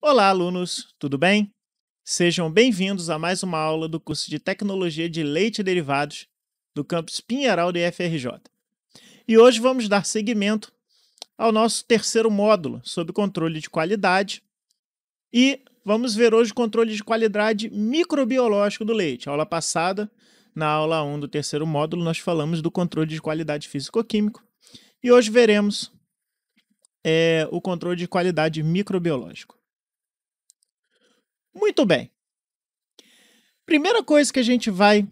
Olá, alunos, tudo bem? Sejam bem-vindos a mais uma aula do curso de Tecnologia de Leite e Derivados do campus Pinheiral da UFRJ. E hoje vamos dar seguimento ao nosso terceiro módulo sobre controle de qualidade e vamos ver hoje o controle de qualidade microbiológico do leite. A aula passada, na aula 1 do terceiro módulo, nós falamos do controle de qualidade físico-químico e hoje veremos o controle de qualidade microbiológico. Muito bem. Primeira coisa que a gente vai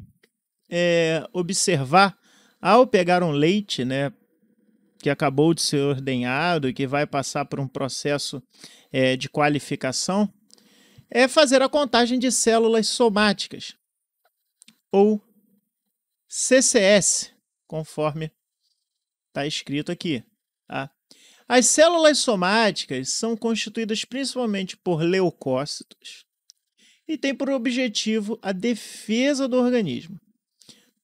observar ao pegar um leite, né, que acabou de ser ordenhado e que vai passar por um processo de qualificação, é fazer a contagem de células somáticas, ou CCS, conforme está escrito aqui. Tá? As células somáticas são constituídas principalmente por leucócitos e têm por objetivo a defesa do organismo.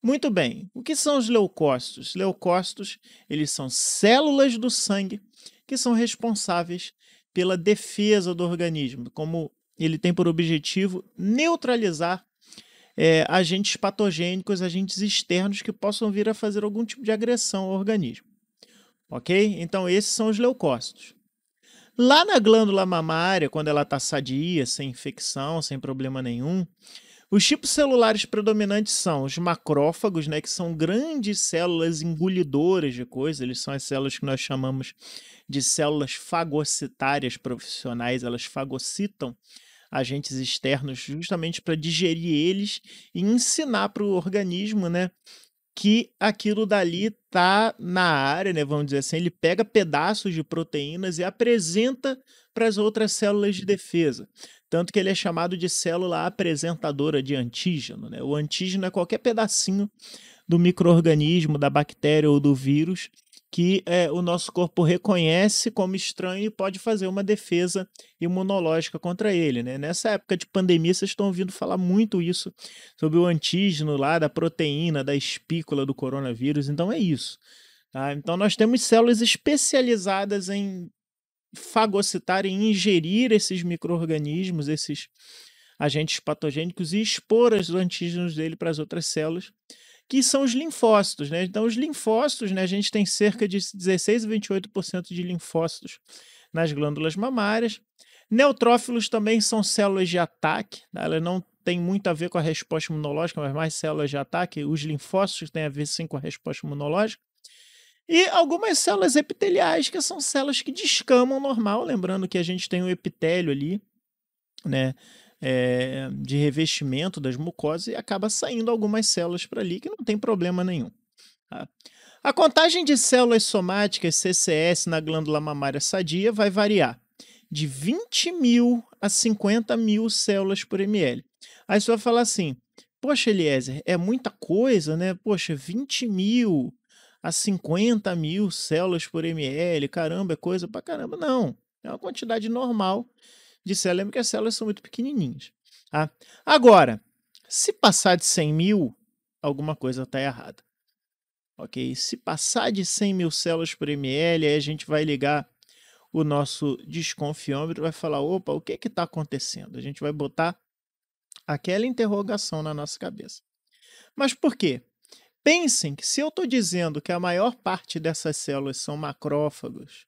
Muito bem, o que são os leucócitos? Leucócitos, eles são células do sangue que são responsáveis pela defesa do organismo, como ele tem por objetivo neutralizar agentes patogênicos, agentes externos que possam vir a fazer algum tipo de agressão ao organismo. Ok? Então, esses são os leucócitos. Lá na glândula mamária, quando ela está sadia, sem infecção, sem problema nenhum, os tipos celulares predominantes são os macrófagos, né, que são grandes células engolidoras de coisas, eles são as células que nós chamamos de células fagocitárias profissionais, elas fagocitam agentes externos justamente para digerir eles e ensinar para o organismo, né, que aquilo dali está na área, né, vamos dizer assim, ele pega pedaços de proteínas e apresenta para as outras células de defesa. Tanto que ele é chamado de célula apresentadora de antígeno, né? O antígeno é qualquer pedacinho do micro-organismo, da bactéria ou do vírus que o nosso corpo reconhece como estranho e pode fazer uma defesa imunológica contra ele, né? Nessa época de pandemia, vocês estão ouvindo falar muito isso, sobre o antígeno lá, da proteína, da espícula do coronavírus, então é isso. Tá? Então nós temos células especializadas em fagocitar, em ingerir esses micro-organismos, esses agentes patogênicos e expor os antígenos dele para as outras células, que são os linfócitos, né? Então, os linfócitos, né, a gente tem cerca de 16 a 28% de linfócitos nas glândulas mamárias. Neutrófilos também são células de ataque, tá? Elas não têm muito a ver com a resposta imunológica, mas mais células de ataque. Os linfócitos têm a ver sim com a resposta imunológica. E algumas células epiteliais, que são células que descamam normal, lembrando que a gente tem o epitélio ali, né, de revestimento das mucosas e acaba saindo algumas células para ali que não tem problema nenhum. Tá? A contagem de células somáticas CCS na glândula mamária sadia vai variar de 20 mil a 50 mil células por ml. Aí você vai falar assim, poxa, Eliezer, é muita coisa, né? Poxa, 20 mil a 50 mil células por ml, caramba, é coisa pra caramba. Não, é uma quantidade normal de células, lembra que as células são muito pequenininhas. Tá? Agora, se passar de 100 mil, alguma coisa está errada. Ok? Se passar de 100 mil células por ml, aí a gente vai ligar o nosso desconfiômetro e vai falar, opa, o que está acontecendo? A gente vai botar aquela interrogação na nossa cabeça. Mas por quê? Pensem que se eu estou dizendo que a maior parte dessas células são macrófagos,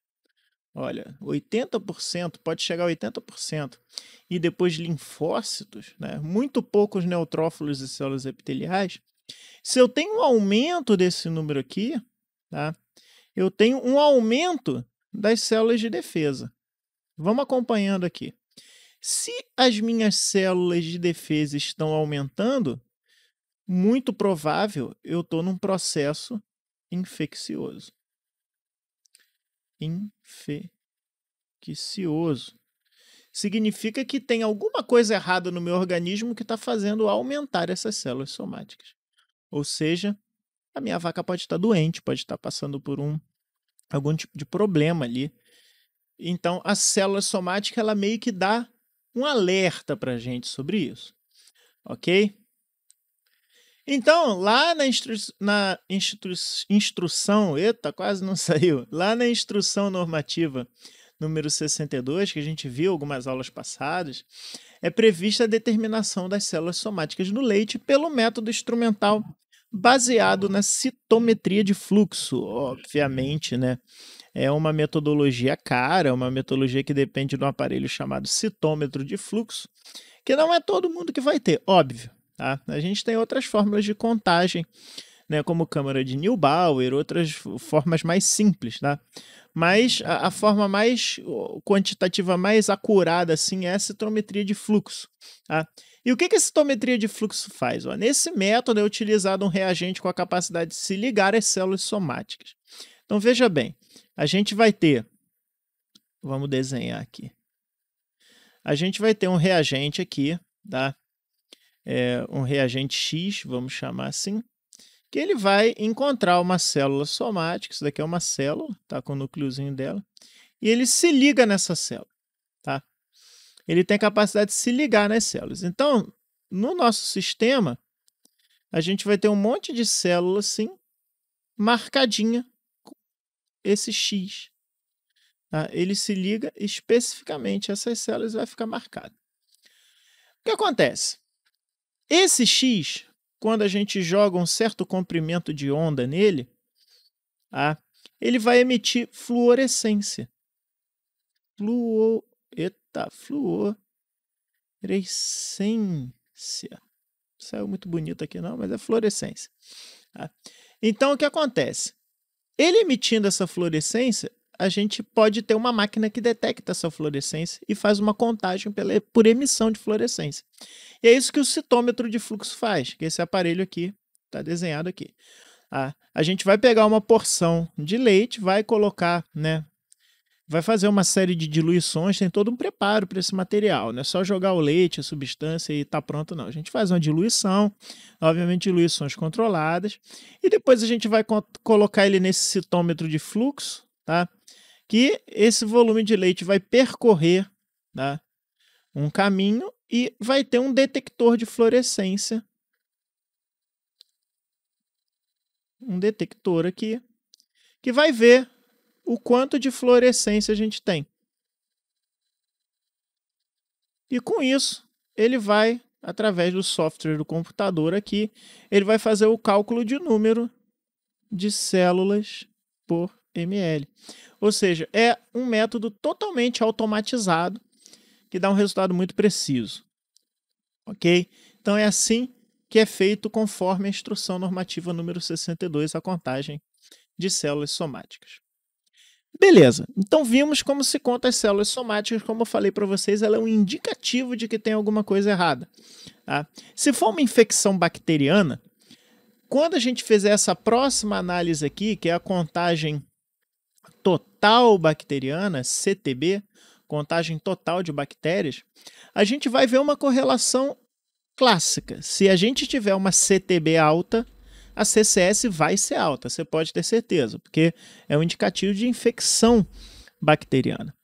olha, 80%, pode chegar a 80%, e depois linfócitos, né, muito poucos neutrófilos e células epiteliais, se eu tenho um aumento desse número aqui, tá, eu tenho um aumento das células de defesa. Vamos acompanhando aqui. Se as minhas células de defesa estão aumentando, muito provável eu estou num processo infeccioso. Infeccioso. Significa que tem alguma coisa errada no meu organismo que está fazendo aumentar essas células somáticas. Ou seja, a minha vaca pode estar doente, pode estar passando por algum tipo de problema ali. Então, a célula somática, ela meio que dá um alerta para a gente sobre isso. Ok? Então, lá na instrução, eita, quase não saiu, lá na instrução normativa número 62, que a gente viu algumas aulas passadas, é prevista a determinação das células somáticas no leite pelo método instrumental baseado na citometria de fluxo, obviamente, né? É uma metodologia cara, uma metodologia que depende de um aparelho chamado citômetro de fluxo, que não é todo mundo que vai ter, óbvio. Tá? A gente tem outras fórmulas de contagem, né, como câmara de Neubauer, outras formas mais simples, tá? Mas a forma mais quantitativa, mais acurada, assim, é a citometria de fluxo, tá? E o que a citometria de fluxo faz? Ó, nesse método é utilizado um reagente com a capacidade de se ligar às células somáticas. Então, veja bem, a gente vai ter, vamos desenhar aqui, a gente vai ter um reagente aqui, tá? Um reagente X, vamos chamar assim, que ele vai encontrar uma célula somática, isso daqui é uma célula, tá, com o núcleozinho dela, e ele se liga nessa célula, tá? Ele tem a capacidade de se ligar nas células. Então, no nosso sistema, a gente vai ter um monte de células assim, marcadinha com esse X. Tá? Ele se liga especificamente a essas células e vai ficar marcado. O que acontece? Esse X, quando a gente joga um certo comprimento de onda nele, tá? Ele vai emitir fluorescência. Fluorescência. Saiu muito bonito aqui não, mas é fluorescência. Tá? Então, o que acontece? Ele emitindo essa fluorescência, a gente pode ter uma máquina que detecta essa fluorescência e faz uma contagem por emissão de fluorescência. E é isso que o citômetro de fluxo faz, que esse aparelho aqui está desenhado aqui. A gente vai pegar uma porção de leite, vai colocar, né? Vai fazer uma série de diluições, tem todo um preparo para esse material, não é só jogar o leite, a substância e tá pronto, não. A gente faz uma diluição, obviamente diluições controladas, e depois a gente vai colocar ele nesse citômetro de fluxo, tá? Que esse volume de leite vai percorrer, tá, um caminho e vai ter um detector de fluorescência, um detector aqui, que vai ver o quanto de fluorescência a gente tem. E com isso, ele vai, através do software do computador aqui, ele vai fazer o cálculo de número de células por ml. Ou seja, é um método totalmente automatizado que dá um resultado muito preciso. Ok? Então é assim que é feito conforme a instrução normativa número 62, a contagem de células somáticas. Beleza, então vimos como se conta as células somáticas, como eu falei para vocês, ela é um indicativo de que tem alguma coisa errada. Tá? Se for uma infecção bacteriana, quando a gente fizer essa próxima análise aqui, que é a contagem total bacteriana, CTB, contagem total de bactérias, a gente vai ver uma correlação clássica. Se a gente tiver uma CTB alta, a CCS vai ser alta, você pode ter certeza, porque é um indicativo de infecção bacteriana.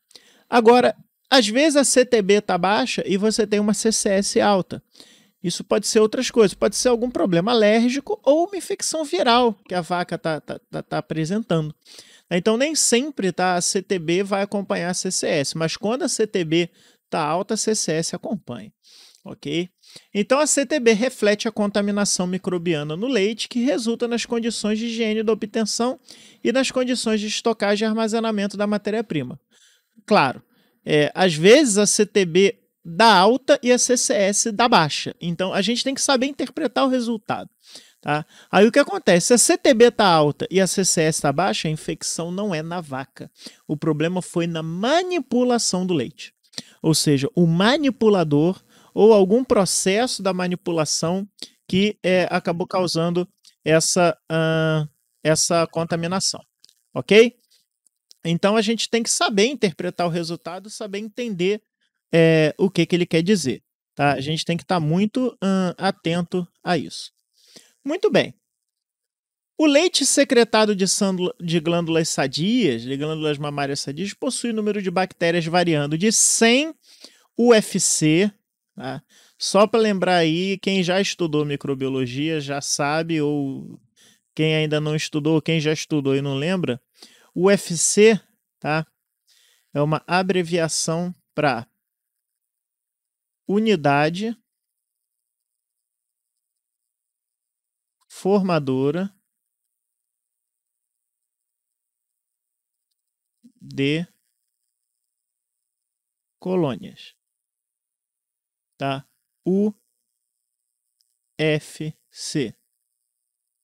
Agora, às vezes a CTB está baixa e você tem uma CCS alta. Isso pode ser outras coisas, pode ser algum problema alérgico ou uma infecção viral que a vaca tá apresentando. Então, nem sempre a CTB vai acompanhar a CCS, mas quando a CTB está alta, a CCS acompanha. Ok? Então, a CTB reflete a contaminação microbiana no leite, que resulta nas condições de higiene da obtenção e nas condições de estocagem e armazenamento da matéria-prima. Claro, às vezes a CTB dá alta e a CCS dá baixa. Então, a gente tem que saber interpretar o resultado. Tá? Aí o que acontece? Se a CTB está alta e a CCS está baixa, a infecção não é na vaca. O problema foi na manipulação do leite. Ou seja, o manipulador ou algum processo da manipulação que acabou causando essa contaminação. Ok? Então, a gente tem que saber interpretar o resultado, saber entender o que ele quer dizer. Tá? A gente tem que estar muito atento a isso. Muito bem. O leite secretado de glândulas sadias, de glândulas mamárias sadias, possui número de bactérias variando de 100 UFC, tá? Só para lembrar aí, quem já estudou microbiologia já sabe, ou quem ainda não estudou, quem já estudou e não lembra, o UFC, tá? é uma abreviação para unidade formadora de colônias, tá? UFC,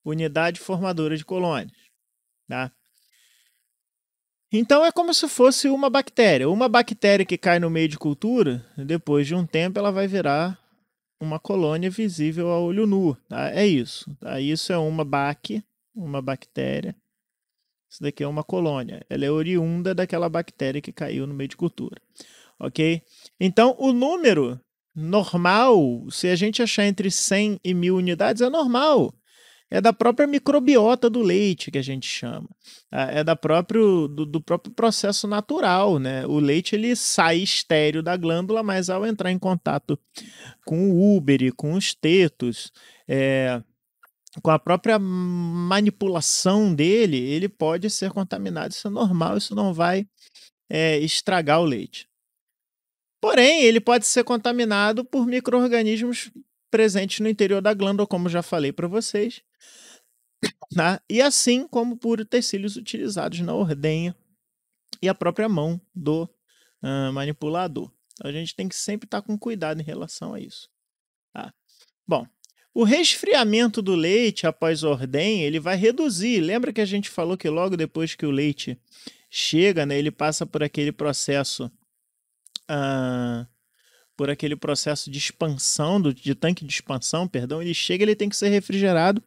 unidade formadora de colônias, tá? Então é como se fosse uma bactéria. Uma bactéria que cai no meio de cultura, depois de um tempo ela vai virar uma colônia visível a olho nu, tá? É isso, tá? Isso é uma bactéria. Isso daqui é uma colônia. Ela é oriunda daquela bactéria que caiu no meio de cultura, ok? Então o número normal, se a gente achar entre 100 e 1000 unidades, é normal. É da própria microbiota do leite que a gente chama. É do próprio processo natural, né? O leite ele sai estéreo da glândula, mas ao entrar em contato com o úbere, com os tetos, com a própria manipulação dele, ele pode ser contaminado. Isso é normal, isso não vai estragar o leite. Porém, ele pode ser contaminado por micro-organismos presentes no interior da glândula, como já falei para vocês, né? E assim como por utensílios utilizados na ordenha e a própria mão do manipulador. Então, a gente tem que sempre estar com cuidado em relação a isso. Tá? Bom, o resfriamento do leite após a ordenha, ele vai reduzir. Lembra que a gente falou que logo depois que o leite chega, né, ele passa por aquele processo de expansão, de tanque de expansão, perdão, ele chega, ele tem que ser refrigerado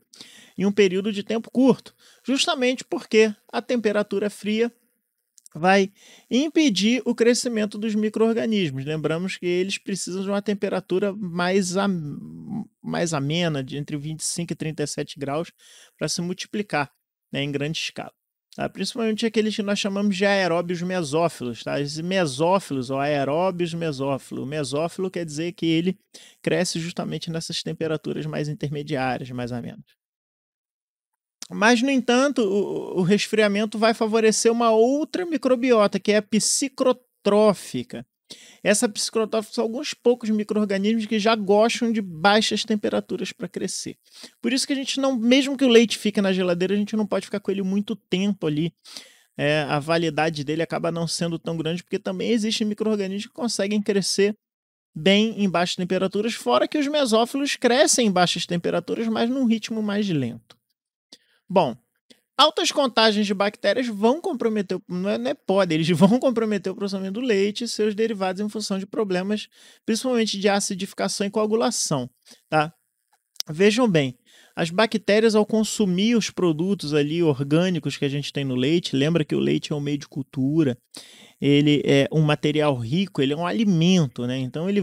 em um período de tempo curto, justamente porque a temperatura fria vai impedir o crescimento dos micro-organismos. Lembramos que eles precisam de uma temperatura mais amena, de entre 25 e 37 graus, para se multiplicar, né, em grande escala. Tá? Principalmente aqueles que nós chamamos de aeróbios mesófilos. Tá? Esses mesófilos, ou aeróbios mesófilos. O mesófilo quer dizer que ele cresce justamente nessas temperaturas mais intermediárias, mais amenas. Mas, no entanto, o resfriamento vai favorecer uma outra microbiota, que é a psicrotrófica. Essa psicrotrófica são alguns poucos micro-organismos que já gostam de baixas temperaturas para crescer. Por isso que a gente não, mesmo que o leite fique na geladeira, a gente não pode ficar com ele muito tempo ali. A validade dele acaba não sendo tão grande, porque também existem micro-organismos que conseguem crescer bem em baixas temperaturas, fora que os mesófilos crescem em baixas temperaturas, mas num ritmo mais lento. Bom, altas contagens de bactérias vão comprometer, eles vão comprometer o processamento do leite e seus derivados em função de problemas, principalmente de acidificação e coagulação, tá? Vejam bem, as bactérias ao consumir os produtos ali orgânicos que a gente tem no leite, lembra que o leite é um meio de cultura, ele é um material rico, ele é um alimento, né? Então ele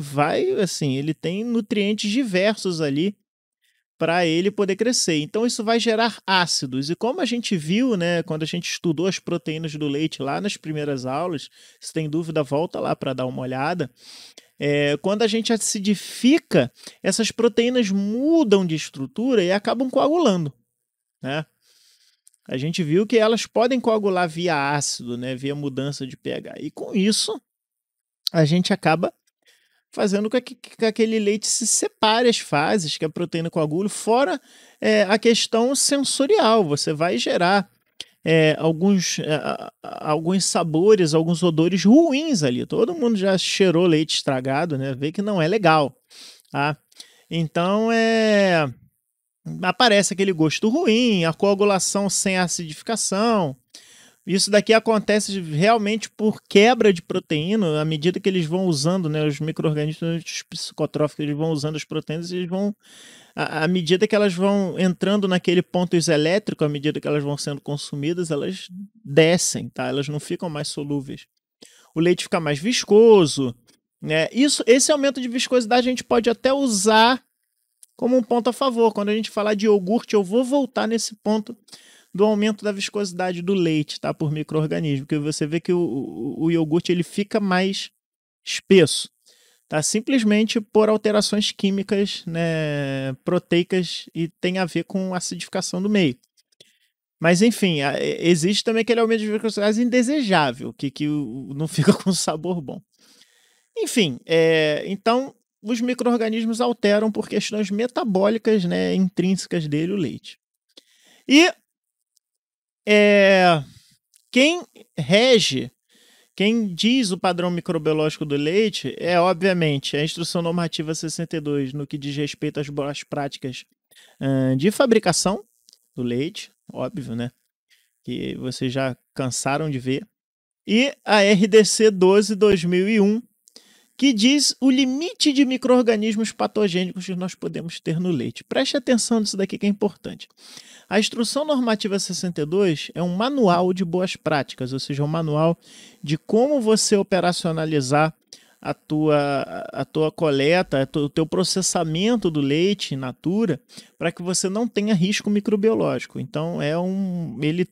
ele tem nutrientes diversos ali para ele poder crescer. Então isso vai gerar ácidos. E como a gente viu, né, quando a gente estudou as proteínas do leite lá nas primeiras aulas, se tem dúvida, volta lá para dar uma olhada. Quando a gente acidifica, essas proteínas mudam de estrutura e acabam coagulando, né? A gente viu que elas podem coagular via ácido, né, via mudança de pH. E com isso, a gente acaba fazendo com que aquele leite se separe as fases que a proteína coagula, fora a questão sensorial. Você vai gerar alguns sabores, alguns odores ruins ali. Todo mundo já cheirou leite estragado, né? Vê que não é legal, tá? Então, aparece aquele gosto ruim, a coagulação sem acidificação. Isso daqui acontece realmente por quebra de proteína, à medida que eles vão usando, né, os micro-organismos psicotróficos, eles vão usando as proteínas, eles vão, à medida que elas vão entrando naquele ponto isoelétrico, à medida que elas vão sendo consumidas, elas descem, tá? Elas não ficam mais solúveis. O leite fica mais viscoso, né? Esse aumento de viscosidade a gente pode até usar como um ponto a favor. Quando a gente falar de iogurte, eu vou voltar nesse ponto do aumento da viscosidade do leite, tá? Por micro-organismo, porque você vê que o iogurte ele fica mais espesso, tá? Simplesmente por alterações químicas, né, proteicas, e tem a ver com acidificação do meio. Mas, enfim, existe também aquele aumento de viscosidade indesejável, que não fica com sabor bom. Enfim, então, os micro-organismos alteram por questões metabólicas, né, intrínsecas dele, o leite. E quem rege, quem diz o padrão microbiológico do leite é, obviamente, a Instrução Normativa 62, no que diz respeito às boas práticas de fabricação do leite, óbvio, né? Que vocês já cansaram de ver. E a RDC 12/2001, que diz o limite de micro-organismos patogênicos que nós podemos ter no leite. Preste atenção nisso daqui que é importante. A Instrução Normativa 62 é um manual de boas práticas, ou seja, um manual de como você operacionalizar a tua coleta, o teu processamento do leite in natura, para que você não tenha risco microbiológico. Então, ele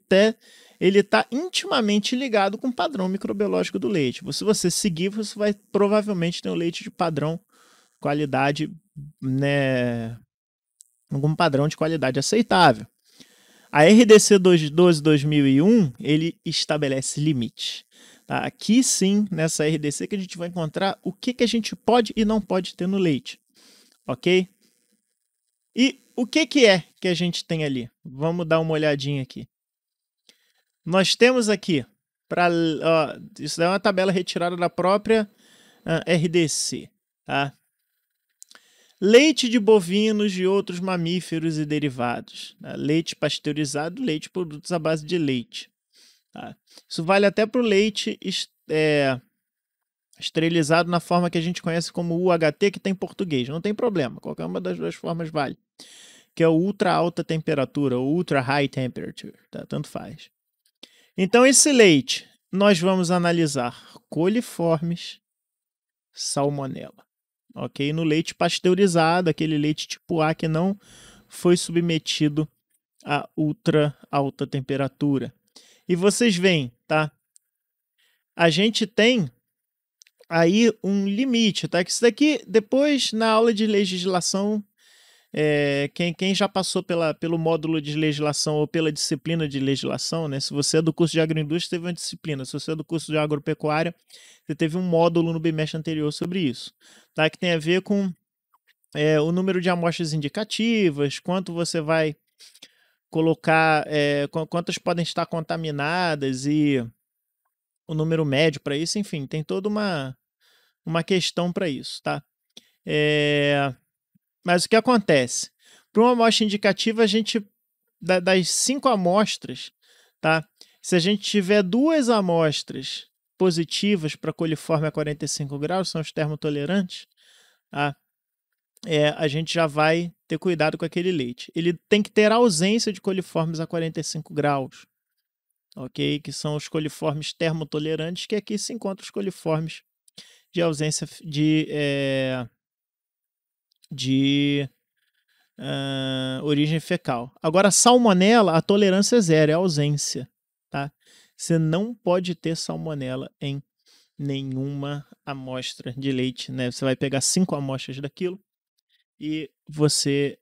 está intimamente ligado com o padrão microbiológico do leite. Se você seguir, você vai provavelmente ter um leite de padrão, qualidade, né, algum padrão de qualidade aceitável. A RDC 12/2001, ele estabelece limites. Tá? Aqui sim, nessa RDC, que a gente vai encontrar o que a gente pode e não pode ter no leite. Ok? E o que é que a gente tem ali? Vamos dar uma olhadinha aqui. Nós temos aqui, isso é uma tabela retirada da própria RDC. Tá? Leite de bovinos e outros mamíferos e derivados. Tá? Leite pasteurizado, leite, produtos à base de leite. Tá? Isso vale até para o leite esterilizado na forma que a gente conhece como UHT, que tem em português. Não tem problema, qualquer uma das duas formas vale. Que é o ultra alta temperatura, ou ultra high temperature. Tá? Tanto faz. Então, esse leite, nós vamos analisar coliformes, salmonela. Ok? No leite pasteurizado, aquele leite tipo A que não foi submetido a ultra alta temperatura. E vocês veem, tá? A gente tem aí um limite, tá? Que isso daqui, depois, na aula de legislação, quem já passou pelo módulo de legislação ou pela disciplina de legislação, né? Se você é do curso de agroindústria, teve uma disciplina. Se você é do curso de agropecuária, você teve um módulo no bimestre anterior sobre isso, tá? Que tem a ver com o número de amostras indicativas, quanto você vai colocar, quantas podem estar contaminadas e o número médio para isso, enfim, tem toda uma questão para isso, tá? Mas o que acontece? Para uma amostra indicativa, a gente, das 5 amostras, tá? Se a gente tiver 2 amostras positivas para coliforme a 45 graus, são os termotolerantes, tá? A gente já vai ter cuidado com aquele leite. Ele tem que ter ausência de coliformes a 45 graus, ok? Que são os coliformes termotolerantes, que aqui se encontram os coliformes de ausência de origem fecal. Agora, salmonela, a tolerância é zero, é a ausência, tá? Você não pode ter salmonela em nenhuma amostra de leite, né? Você vai pegar 5 amostras daquilo e você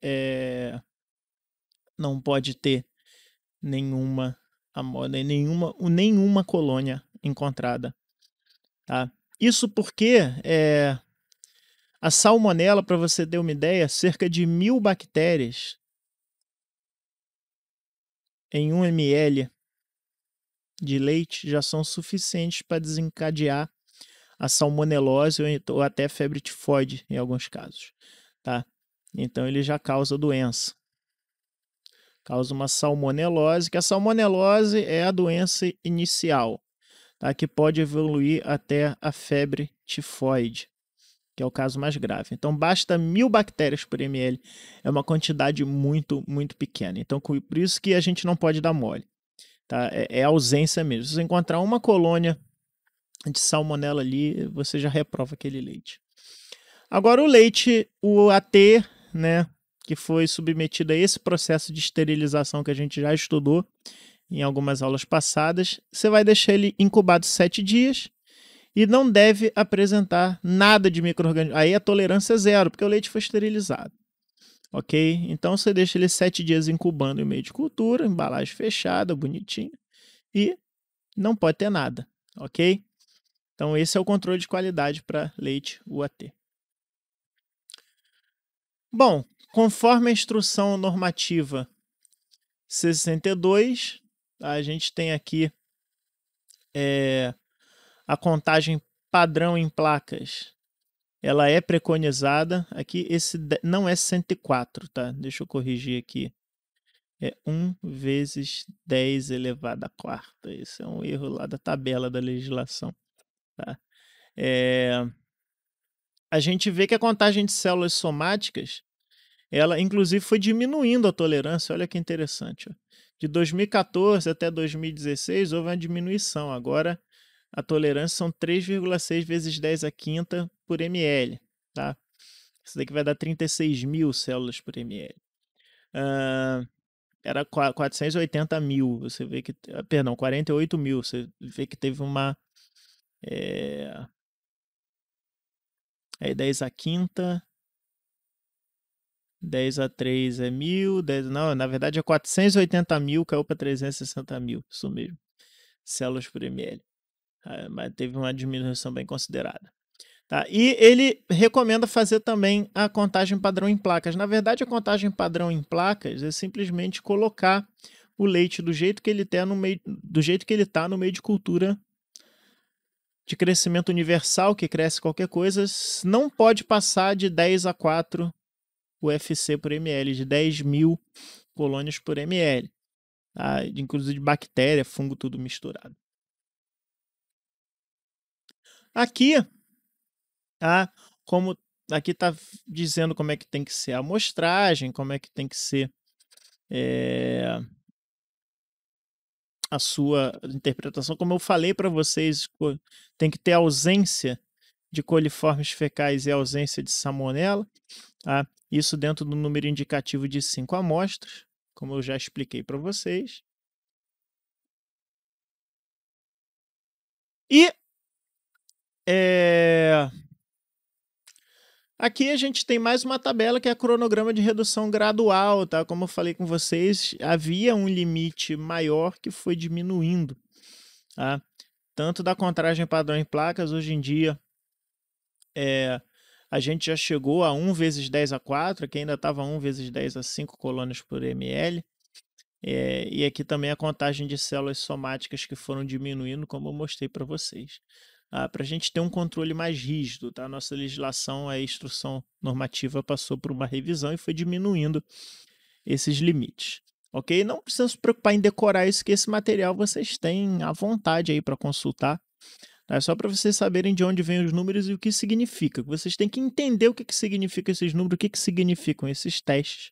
não pode ter nenhuma colônia encontrada, tá? Isso porque a salmonela, para você ter uma ideia, cerca de 1000 bactérias em 1 ml de leite já são suficientes para desencadear a salmonelose ou até febre tifoide em alguns casos, tá? Então ele já causa doença. Causa uma salmonelose, que a salmonelose é a doença inicial, tá? Que pode evoluir até a febre tifoide, que é o caso mais grave. Então, basta 1000 bactérias por ml. É uma quantidade muito, muito pequena. Então, por isso que a gente não pode dar mole. Tá? É ausência mesmo. Se você encontrar uma colônia de salmonela ali, você já reprova aquele leite. Agora, o leite, o AT, né, que foi submetido a esse processo de esterilização que a gente já estudou em algumas aulas passadas, você vai deixar ele incubado 7 dias, e não deve apresentar nada de micro-organismo. Aí a tolerância é zero, porque o leite foi esterilizado. ok? Então você deixa ele 7 dias incubando em meio de cultura, embalagem fechada, bonitinho, e não pode ter nada, ok? Então esse é o controle de qualidade para leite UAT. Bom, conforme a instrução normativa 62, a gente tem aqui a contagem padrão em placas. Ela é preconizada. Aqui esse não é 104, tá? Deixa eu corrigir aqui. É 1 vezes 10 elevado à quarta. Isso é um erro lá da tabela da legislação, tá? A gente vê que a contagem de células somáticas, ela inclusive foi diminuindo a tolerância. Olha que interessante. Ó. De 2014 até 2016 houve uma diminuição. Agora a tolerância são 3,6 vezes 10 à quinta por ml. Tá? Isso daqui vai dar 36 mil células por ml. Era 480 mil. Você vê que. Perdão, 48 mil. Você vê que teve uma. Aí 10 à quinta. 10 a 3 é 1000, 10, não, na verdade é 480 mil, caiu para 360 mil, isso mesmo, células por ml. Mas teve uma diminuição bem considerada. Tá? E ele recomenda fazer também a contagem padrão em placas. Na verdade, a contagem padrão em placas é simplesmente colocar o leite do jeito que ele está no meio, no meio de cultura de crescimento universal, que cresce qualquer coisa, não pode passar de 10 a 4 UFC por ml, de 10 mil colônias por ml. Tá? Inclusive de bactéria, fungo, tudo misturado. Aqui, como aqui está dizendo como é que tem que ser a amostragem, como é que tem que ser a sua interpretação. Como eu falei para vocês, tem que ter ausência de coliformes fecais e ausência de salmonela. Tá? Isso dentro do número indicativo de 5 amostras, como eu já expliquei para vocês. E aqui a gente tem mais uma tabela que é a cronograma de redução gradual, tá? Como eu falei com vocês, havia um limite maior que foi diminuindo, tá? Tanto da contagem padrão em placas, hoje em dia a gente já chegou a 1 vezes 10 a 4, que ainda estava 1 vezes 10 a 5 colônias por ml. E aqui também a contagem de células somáticas que foram diminuindo, como eu mostrei para vocês. Para a gente ter um controle mais rígido, tá? Nossa legislação, a instrução normativa passou por uma revisão e foi diminuindo esses limites. Ok? Não precisa se preocupar em decorar isso, que esse material vocês têm à vontade aí para consultar. É só para vocês saberem de onde vêm os números e o que significa. Vocês têm que entender o que significam esses números, o que significam esses testes,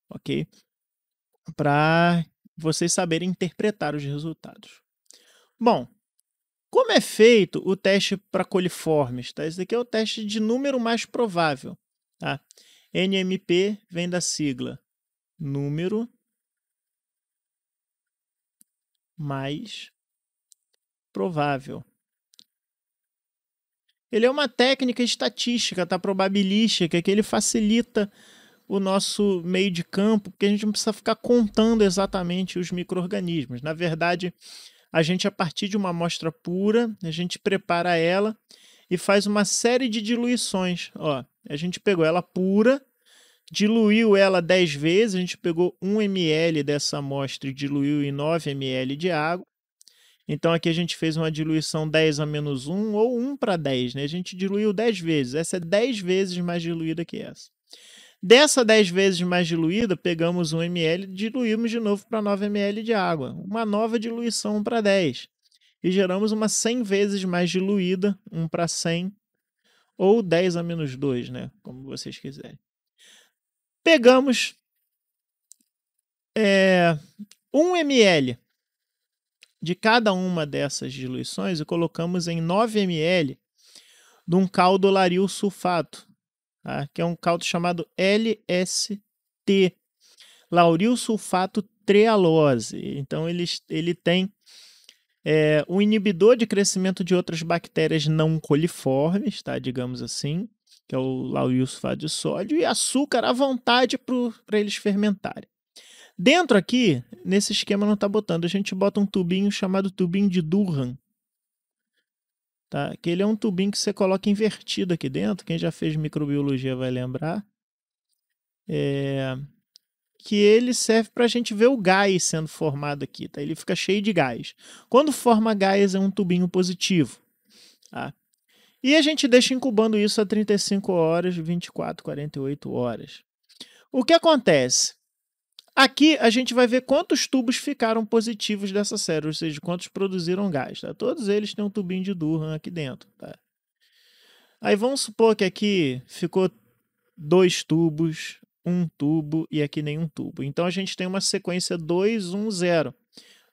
ok? Para vocês saberem interpretar os resultados. Bom, como é feito o teste para coliformes? Tá? Esse aqui é o teste de número mais provável. Tá? NMP vem da sigla número mais provável. Ele é uma técnica estatística, tá? Probabilística, que ele facilita o nosso meio de campo, porque a gente não precisa ficar contando exatamente os micro-organismos. Na verdade, a gente, a partir de uma amostra pura, a gente prepara ela e faz uma série de diluições. Ó, a gente pegou ela pura, diluiu ela 10 vezes, a gente pegou 1 ml dessa amostra e diluiu em 9 ml de água. Então aqui a gente fez uma diluição 10 a menos 1 ou 1 para 10, né? A gente diluiu 10 vezes. Essa é 10 vezes mais diluída que essa. Dessa 10 vezes mais diluída, pegamos 1 ml e diluímos de novo para 9 ml de água. Uma nova diluição 1 para 10. E geramos uma 100 vezes mais diluída, 1 para 100, ou 10 a menos 2, né? Como vocês quiserem. Pegamos 1 ml de cada uma dessas diluições e colocamos em 9 ml de um caldo lauril sulfato, tá? Que é um caldo chamado LST, lauril sulfato trealose. Então ele tem um inibidor de crescimento de outras bactérias não coliformes, tá? Digamos assim. que é o lauryl sulfato de sódio, e açúcar à vontade para eles fermentarem. Dentro aqui, nesse esquema não está botando, a gente bota um tubinho chamado tubinho de Durham. Tá? Que ele é um tubinho que você coloca invertido aqui dentro, quem já fez microbiologia vai lembrar. Que ele serve para a gente ver o gás sendo formado aqui, tá? Ele fica cheio de gás. Quando forma gás é um tubinho positivo, tá? E a gente deixa incubando isso a 35 horas, 24, 48 horas. O que acontece? Aqui a gente vai ver quantos tubos ficaram positivos dessa série, ou seja, quantos produziram gás, tá? Todos eles têm um tubinho de Durham aqui dentro, tá? Aí vamos supor que aqui ficou 2 tubos, 1 tubo e aqui nenhum tubo. Então a gente tem uma sequência 2, 1, 0,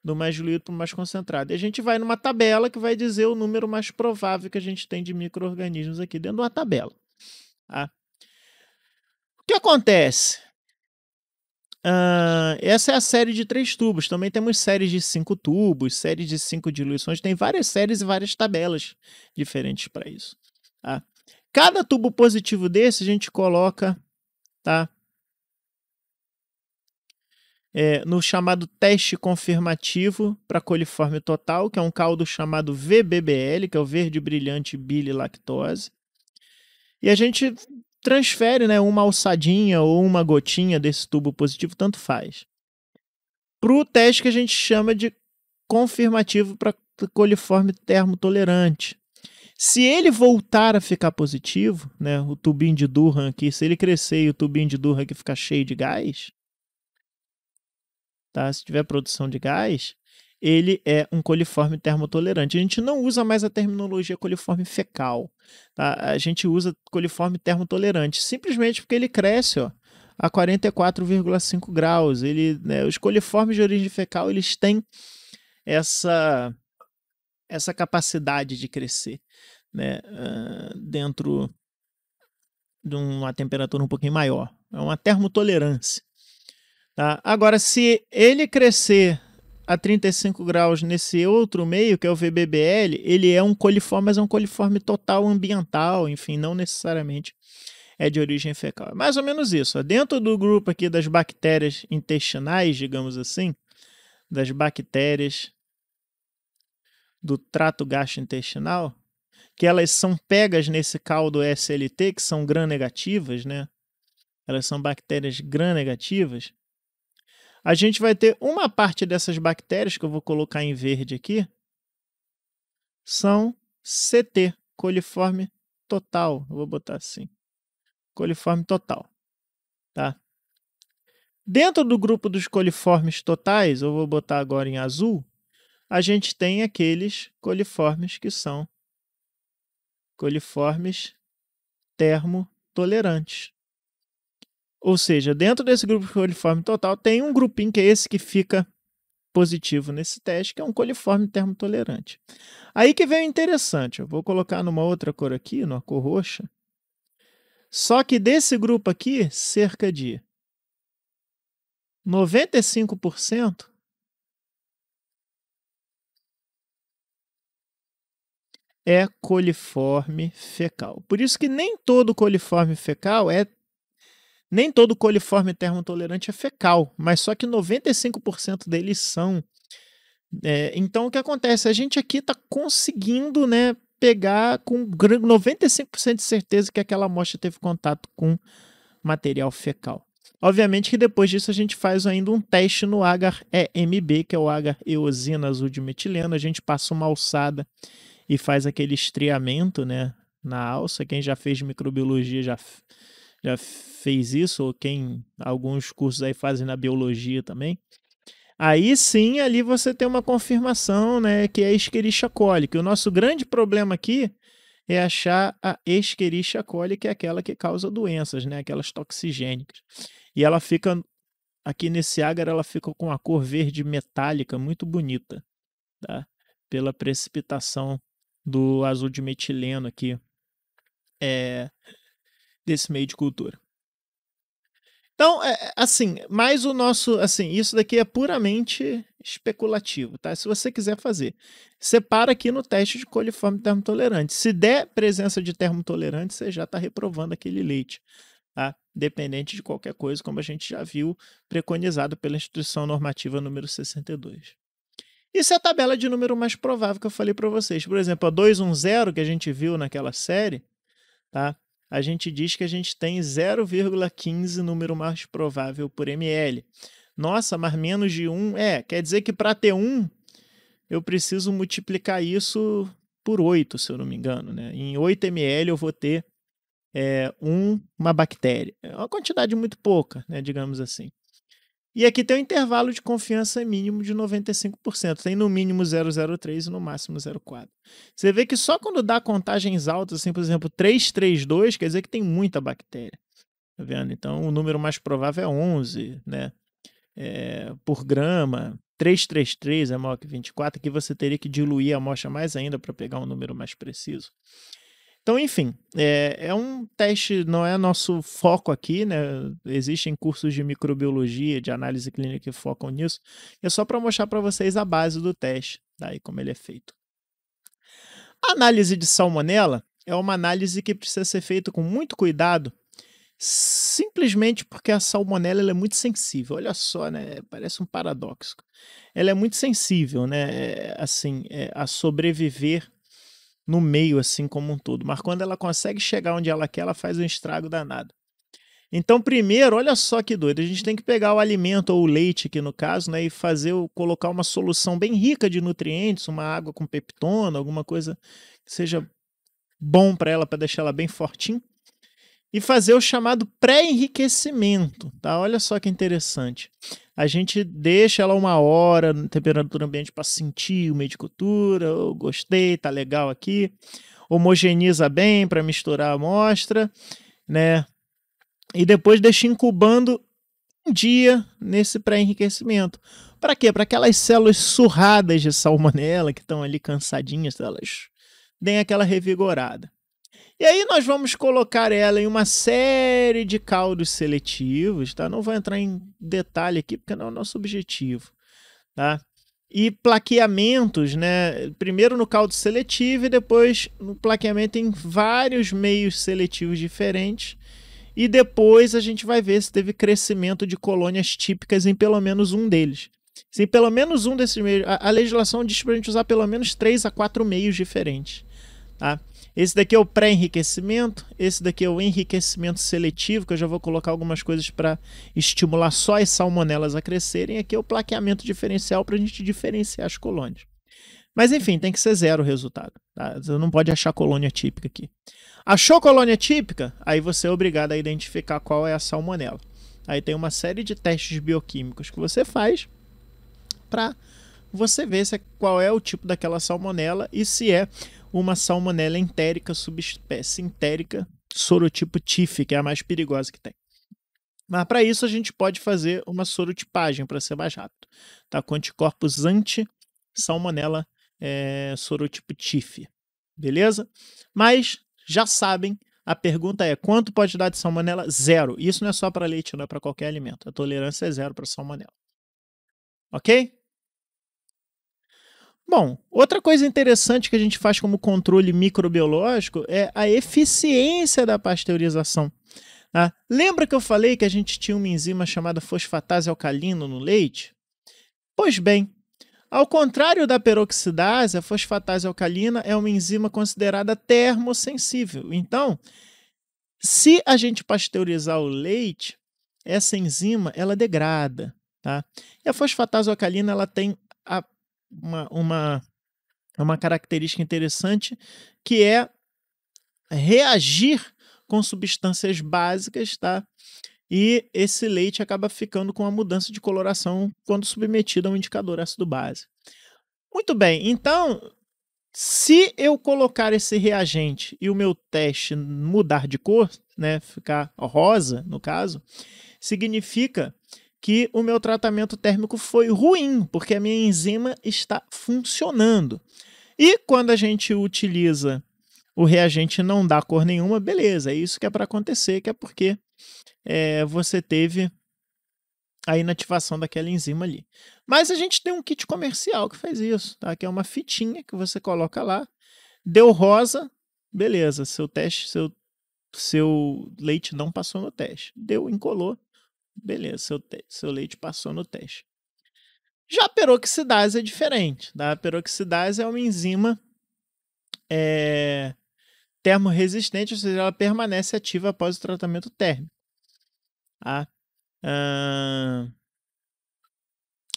do mais diluído para o mais concentrado. E a gente vai numa tabela que vai dizer o número mais provável que a gente tem de micro-organismos aqui dentro de uma tabela. Tá? O que acontece? Essa é a série de 3 tubos. Também temos séries de 5 tubos, séries de 5 diluições. Tem várias séries e várias tabelas diferentes para isso. Tá? Cada tubo positivo desse a gente coloca, tá? No chamado teste confirmativo para coliforme total, que é um caldo chamado VBBL, que é o verde brilhante bililactose. E a gente transfere, né, uma alçadinha ou uma gotinha desse tubo positivo, tanto faz, para o teste que a gente chama de confirmativo para coliforme termotolerante. Se ele voltar a ficar positivo, né, o tubinho de Durham aqui, se ele crescer e o tubinho de Durham aqui ficar cheio de gás, tá? Se tiver produção de gás, ele é um coliforme termotolerante. A gente não usa mais a terminologia coliforme fecal, tá? A gente usa coliforme termotolerante, simplesmente porque ele cresce, ó, a 44,5 graus. Ele, né, os coliformes de origem fecal, eles têm essa capacidade de crescer, né, dentro de uma temperatura um pouquinho maior. É uma termotolerância. Tá? Agora, se ele crescer a 35 graus nesse outro meio, que é o VBBL, ele é um coliforme, mas é um coliforme total ambiental, enfim, não necessariamente é de origem fecal. É mais ou menos isso. Ó. Dentro do grupo aqui das bactérias intestinais, digamos assim, das bactérias do trato gastrointestinal, que elas são pegas nesse caldo SLT, que são gram-negativas, né? Elas são bactérias gram-negativas. A gente vai ter uma parte dessas bactérias, que eu vou colocar em verde aqui, são CT, coliforme total. Eu vou botar assim, coliforme total. Tá? Dentro do grupo dos coliformes totais, eu vou botar agora em azul, a gente tem aqueles coliformes que são coliformes termotolerantes. Ou seja, dentro desse grupo de coliforme total, tem um grupinho que é esse que fica positivo nesse teste, que é um coliforme termotolerante. Aí que vem o interessante, eu vou colocar numa outra cor aqui, numa cor roxa. Só que desse grupo aqui, cerca de 95% é coliforme fecal. Por isso que nem todo coliforme fecal nem todo coliforme termotolerante é fecal, mas só que 95% deles são. Então, o que acontece? A gente aqui está conseguindo, né, pegar com 95% de certeza que aquela amostra teve contato com material fecal. Obviamente que depois disso a gente faz ainda um teste no agar-EMB, que é o agar-eosina azul de metileno. A gente passa uma alçada e faz aquele estriamento, né, na alça. Quem já fez microbiologia já fez isso, ou alguns cursos aí fazem na biologia também. Aí sim, ali você tem uma confirmação, né, que é a Escherichia coli, que o nosso grande problema aqui é achar a Escherichia coli, que é aquela que causa doenças, né, aquelas toxigênicas. E ela fica, aqui nesse agar, ela fica com uma cor verde metálica, muito bonita, tá? Pela precipitação do azul de metileno aqui, desse meio de cultura. Então, assim, mas o nosso, assim, isso daqui é puramente especulativo, tá? Se você quiser fazer, separa aqui no teste de coliforme termotolerante. Se der presença de termotolerante, você já está reprovando aquele leite, tá? Dependente de qualquer coisa, como a gente já viu preconizado pela Instituição Normativa número 62. Isso é a tabela de número mais provável que eu falei para vocês. Por exemplo, a 210 que a gente viu naquela série, tá? A gente diz que a gente tem 0,15 número mais provável por ml. Nossa, mas menos de 1? Quer dizer que para ter 1, eu preciso multiplicar isso por 8, se eu não me engano, né? Em 8 ml eu vou ter uma bactéria. É uma quantidade muito pouca, né, digamos assim. E aqui tem um intervalo de confiança mínimo de 95%. Tem no mínimo 0,03 e no máximo 0,4. Você vê que só quando dá contagens altas, assim, por exemplo, 332, quer dizer que tem muita bactéria. Tá vendo? Então, o número mais provável é 11, né? Por grama. 333 é maior que 24. Aqui você teria que diluir a amostra mais ainda para pegar um número mais preciso. Então, enfim, é um teste, não é nosso foco aqui, né? Existem cursos de microbiologia, de análise clínica que focam nisso. É só para mostrar para vocês a base do teste, tá? E como ele é feito. A análise de salmonela é uma análise que precisa ser feita com muito cuidado, simplesmente porque a salmonela ela é muito sensível. Olha só, né? Parece um paradoxo. Ela é muito sensível, né? A sobreviver no meio, assim como um todo. Mas quando ela consegue chegar onde ela quer, ela faz um estrago danado. Então, primeiro, olha só que doido, a gente tem que pegar o alimento, ou o leite aqui no caso, né, e colocar uma solução bem rica de nutrientes, uma água com peptona, alguma coisa que seja bom para ela, para deixar ela bem fortinha, e fazer o chamado pré-enriquecimento, tá? Olha só que interessante. A gente deixa ela 1 hora na temperatura ambiente para sentir o meio de cultura, gostei, tá legal aqui. Homogeniza bem para misturar a amostra, né? E depois deixa incubando um dia nesse pré-enriquecimento. Para quê? Para aquelas células surradas de salmonela que estão ali cansadinhas, elas deem aquela revigorada. E aí nós vamos colocar ela em uma série de caldos seletivos, tá? Não vou entrar em detalhe aqui, porque não é o nosso objetivo, tá? E plaqueamentos, né? Primeiro no caldo seletivo e depois no plaqueamento em vários meios seletivos diferentes. E depois a gente vai ver se teve crescimento de colônias típicas em pelo menos um deles. Se em pelo menos um desses meios... A legislação diz para a gente usar pelo menos 3 a 4 meios diferentes, tá? Esse daqui é o pré-enriquecimento, esse daqui é o enriquecimento seletivo, que eu já vou colocar algumas coisas para estimular só as salmonelas a crescerem. Aqui é o plaqueamento diferencial para a gente diferenciar as colônias. Mas enfim, tem que ser 0 o resultado, tá? Você não pode achar colônia típica aqui. Achou colônia típica? Aí você é obrigado a identificar qual é a salmonela. Aí tem uma série de testes bioquímicos que você faz para você ver qual é o tipo daquela salmonela e se é uma salmonela entérica, subespécie entérica, sorotipo TIF, que é a mais perigosa que tem. Mas para isso a gente pode fazer uma sorotipagem para ser mais rápido, tá? Com anticorpos anti-salmonela sorotipo TIF, beleza? Mas já sabem, a pergunta é: quanto pode dar de salmonela? 0. Isso não é só para leite, não é para qualquer alimento. A tolerância é 0 para salmonela. Ok? Bom, outra coisa interessante que a gente faz como controle microbiológico é a eficiência da pasteurização. Tá? Lembra que eu falei que a gente tinha uma enzima chamada fosfatase alcalina no leite? Pois bem, ao contrário da peroxidase, a fosfatase alcalina é uma enzima considerada termossensível. Então, se a gente pasteurizar o leite, essa enzima ela degrada. Tá? E a fosfatase alcalina ela tem uma característica interessante, que é reagir com substâncias básicas, tá? E esse leite acaba ficando com uma mudança de coloração quando submetido a um indicador ácido-base. Muito bem, então, se eu colocar esse reagente e o meu teste mudar de cor, né, ficar rosa, no caso, significa que o meu tratamento térmico foi ruim, porque a minha enzima está funcionando. E quando a gente utiliza o reagente e não dá cor nenhuma, beleza, é isso que é para acontecer, que é porque você teve a inativação daquela enzima ali. Mas a gente tem um kit comercial que faz isso, tá? Que é uma fitinha que você coloca lá, deu rosa, beleza, seu leite não passou no teste. Deu incolor, beleza, seu leite passou no teste. Já a peroxidase é diferente, tá? A peroxidase é uma enzima termorresistente, ou seja, ela permanece ativa após o tratamento térmico. Tá?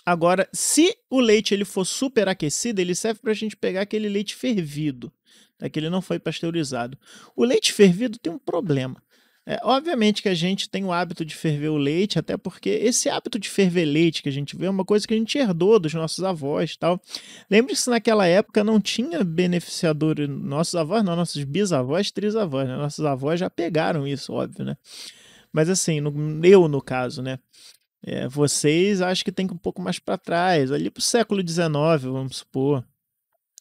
Agora, se o leite ele for superaquecido, ele serve para a gente pegar aquele leite fervido, tá? Que ele não foi pasteurizado. O leite fervido tem um problema. Obviamente que a gente tem o hábito de ferver o leite, até porque esse hábito de ferver leite que a gente vê é uma coisa que a gente herdou dos nossos avós e tal. Lembre-se, naquela época não tinha beneficiador, nossos avós não, nossos bisavós, trisavós, né? Nossos avós já pegaram isso, óbvio, né? Mas assim, no caso, né? Vocês acho que tem um pouco mais para trás, ali para o século XIX, vamos supor,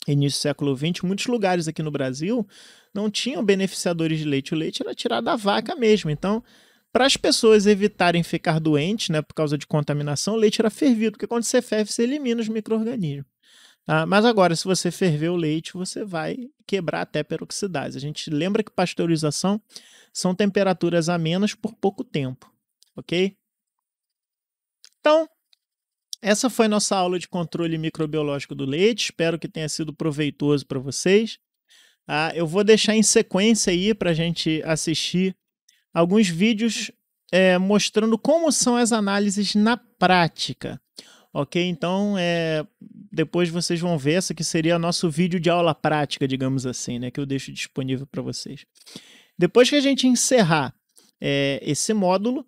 início do século XX, muitos lugares aqui no Brasil não tinham beneficiadores de leite. O leite era tirado da vaca mesmo. Então, para as pessoas evitarem ficar doentes, né, por causa de contaminação, o leite era fervido, porque quando você ferve, você elimina os micro-organismos. Tá? Mas agora, se você ferver o leite, você vai quebrar até a peroxidase. A gente lembra que pasteurização são temperaturas amenas por pouco tempo, ok? Então, essa foi nossa aula de controle microbiológico do leite. Espero que tenha sido proveitoso para vocês. Eu vou deixar em sequência aí para a gente assistir alguns vídeos mostrando como são as análises na prática. Ok? Então, depois vocês vão ver, essa que seria nosso vídeo de aula prática, digamos assim, né? Que eu deixo disponível para vocês. Depois que a gente encerrar esse módulo,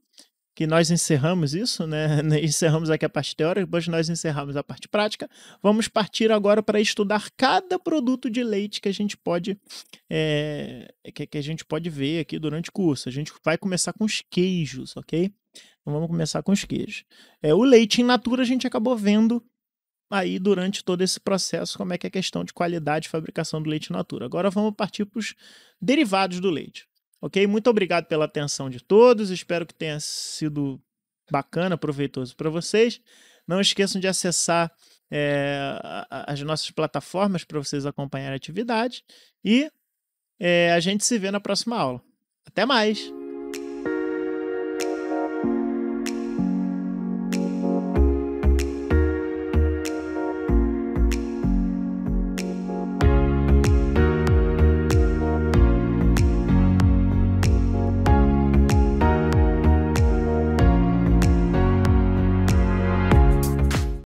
que nós encerramos isso, né? Encerramos aqui a parte teórica, depois nós encerramos a parte prática. Vamos partir agora para estudar cada produto de leite que a gente pode que a gente pode ver aqui durante o curso. A gente vai começar com os queijos, ok? Então vamos começar com os queijos. O leite in natura a gente acabou vendo aí durante todo esse processo como é que é a questão de qualidade e fabricação do leite in natura. Agora vamos partir para os derivados do leite. Ok? Muito obrigado pela atenção de todos. Espero que tenha sido bacana, proveitoso para vocês. Não esqueçam de acessar as nossas plataformas para vocês acompanharem a atividade. E a gente se vê na próxima aula. Até mais!